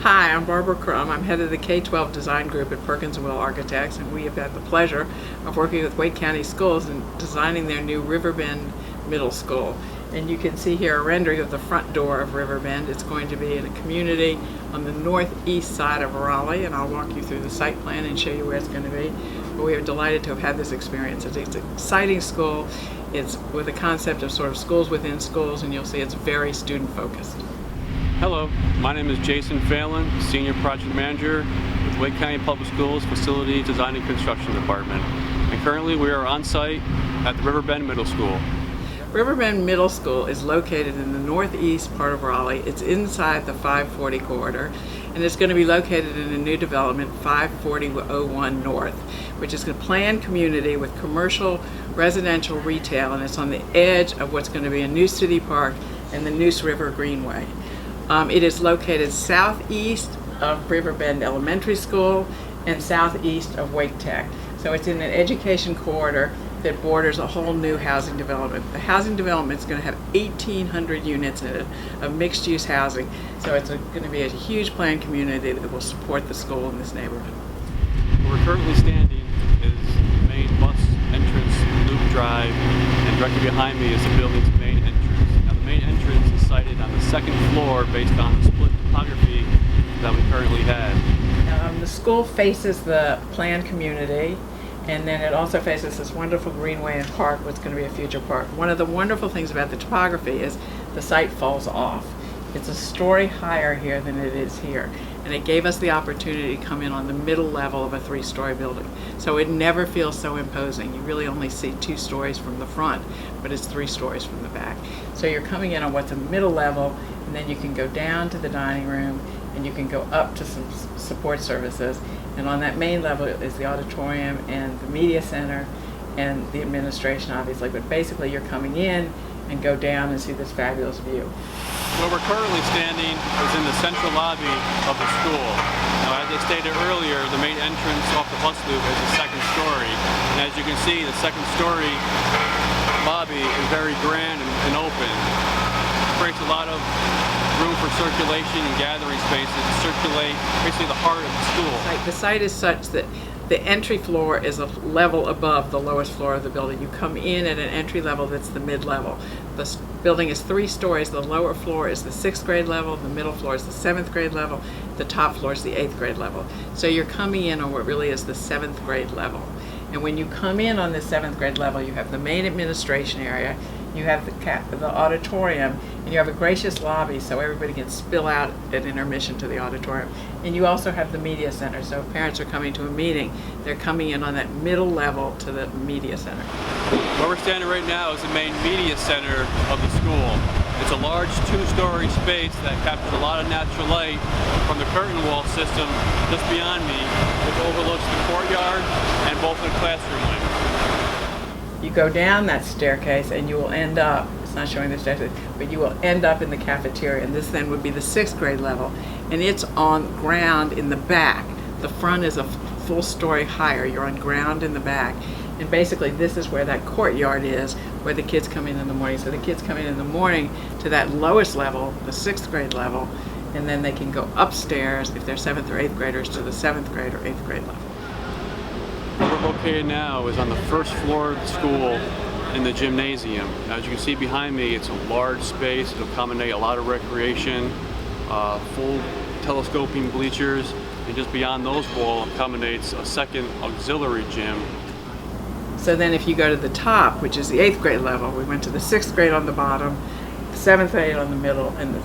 Hi, I'm Barbara Crum. I'm head of the K-12 design group at Perkins Architects, and we have had the pleasure of working with Wake County Schools in designing their new Riverbend Middle School. And you can see here a rendering of the front door of Riverbend. It's going to be in a community on the northeast side of Raleigh, and I'll walk you through the site plan and show you where it's going to be. But we are delighted to have had this experience. It's an exciting school. It's with a concept of sort of schools within schools, and you'll see it's very student focused. Hello, my name is Jason Phelan, Senior Project Manager with Wake County Public Schools Facility Design and Construction Department. And currently we are on site at the Riverbend Middle School. Riverbend Middle School is located in the northeast part of Raleigh. It's inside the 540 corridor, and it's going to be located in a new development, 54001 North, which is a planned community with commercial, residential, retail, and it's on the edge of what's going to be a new city park and the Neuse River Greenway. It is located southeast of Riverbend Elementary School and southeast of Wake Tech. So it's in an education corridor that borders a whole new housing development. The housing development is going to have 1,800 units in it of mixed-use housing. So it's going to be a huge planned community that will support the school in this neighborhood. Where we're currently standing is the main bus entrance loop drive, and directly behind me is the building's main entrance. Now the main entrance is sited on the second floor based on the split topography that we currently have. The school faces the planned community, and then it also faces this wonderful greenway and park, what's going to be a future park. One of the wonderful things about the topography is the site falls off. It's a story higher here than it is here, and it gave us the opportunity to come in on the middle level of a 3-story building. So it never feels so imposing. You really only see 2 stories from the front, but it's 3 stories from the back. So you're coming in on what's a middle level, and then you can go down to the dining room, and you can go up to some support services. And on that main level is the auditorium and the media center and the administration, obviously. But basically you're coming in and go down and see this fabulous view. Where we're currently standing is in the central lobby of the school. Now, as I stated earlier, the main entrance off the bus loop is the second story. And as you can see, the second story lobby is very grand and open. It creates a lot of room for circulation and gathering spaces to circulate basically the heart of the school. The site is such that the entry floor is a level above the lowest floor of the building. You come in at an entry level that's the mid-level. The building is 3 stories. The lower floor is the 6th grade level, the middle floor is the 7th grade level, the top floor is the 8th grade level. So you're coming in on what really is the 7th grade level. And when you come in on the 7th grade level, you have the main administration area, you have the auditorium, and you have a gracious lobby so everybody can spill out at intermission to the auditorium. And you also have the media center, so if parents are coming to a meeting, they're coming in on that middle level to the media center. Where we're standing right now is the main media center of the school. It's a large 2-story space that captures a lot of natural light from the curtain wall system just beyond me, which overlooks the courtyard and both of the classroom wings. You go down that staircase and you will end up, it's not showing the staircase, but you will end up in the cafeteria, and this then would be the 6th grade level, and it's on ground in the back. The front is a full story higher. You're on ground in the back, and basically this is where that courtyard is, where the kids come in the morning. So the kids come in the morning to that lowest level, the 6th grade level, and then they can go upstairs if they're 7th or 8th graders to the 7th grade or 8th grade level. Where we're located now is on the first floor of the school in the gymnasium. Now, as you can see behind me, it's a large space. It'll accommodate a lot of recreation, full telescoping bleachers, and just beyond those walls accommodates a second auxiliary gym. So then if you go to the top, which is the 8th grade level, we went to the 6th grade on the bottom, the 7th grade on the middle, and the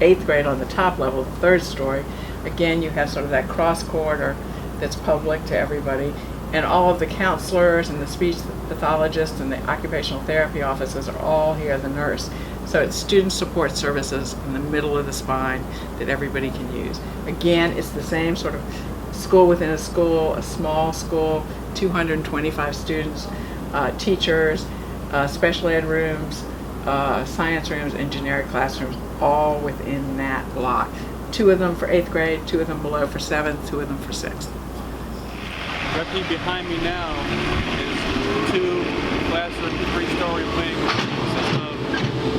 8th grade on the top level, the 3rd story. Again, you have sort of that cross corridor that's public to everybody. And all of the counselors and the speech pathologists and the occupational therapy offices are all here, the nurse. So it's student support services in the middle of the spine that everybody can use. Again, it's the same sort of school within a school, a small school, 225 students, teachers, special ed rooms, science rooms, and generic classrooms, all within that block. 2 of them for 8th grade, 2 of them below for 7th, 2 of them for 6th. Directly behind me now is 2 classroom 3-story wings consisting of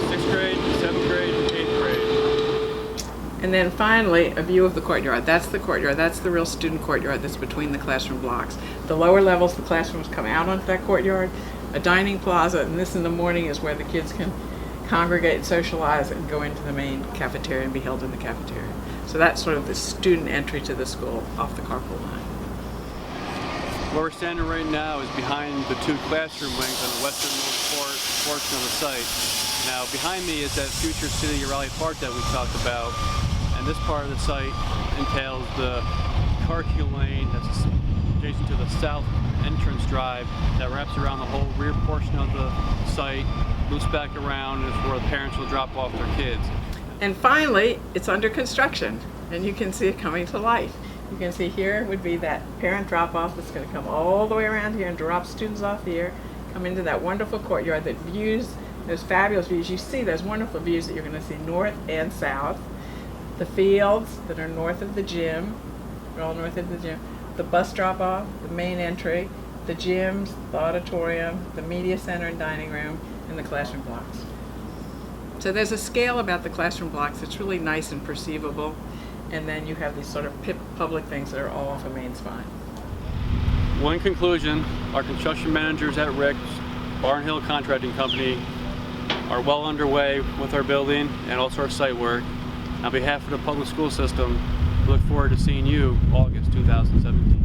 6th grade, 7th grade, and 8th grade. And then finally, a view of the courtyard. That's the courtyard. That's the real student courtyard that's between the classroom blocks. The lower levels, the classrooms come out onto that courtyard, a dining plaza, and this in the morning is where the kids can congregate and socialize and go into the main cafeteria and be held in the cafeteria. So that's sort of the student entry to the school off the carpool line. Where we're standing right now is behind the two classroom wings on the westernmost portion of the site. Now behind me is that future City of Raleigh Park that we talked about, and this part of the site entails the car queue lane that's adjacent to the south entrance drive that wraps around the whole rear portion of the site, loops back around, and is where the parents will drop off their kids. And finally, it's under construction, and you can see it coming to life. You can see here would be that parent drop-off that's going to come all the way around here and drop students off here, come into that wonderful courtyard that views those fabulous views. You see those wonderful views that you're going to see north and south. The fields that are north of the gym, they're all north of the gym. The bus drop-off, the main entry, the gyms, the auditorium, the media center and dining room, and the classroom blocks. So there's a scale about the classroom blocks that's really nice and perceivable. And then you have these sort of public things that are all off of Main Spine. Well, in conclusion, our construction managers at Rick's Barnhill Contracting Company are well underway with our building and also our site work. On behalf of the public school system, we look forward to seeing you August 2017.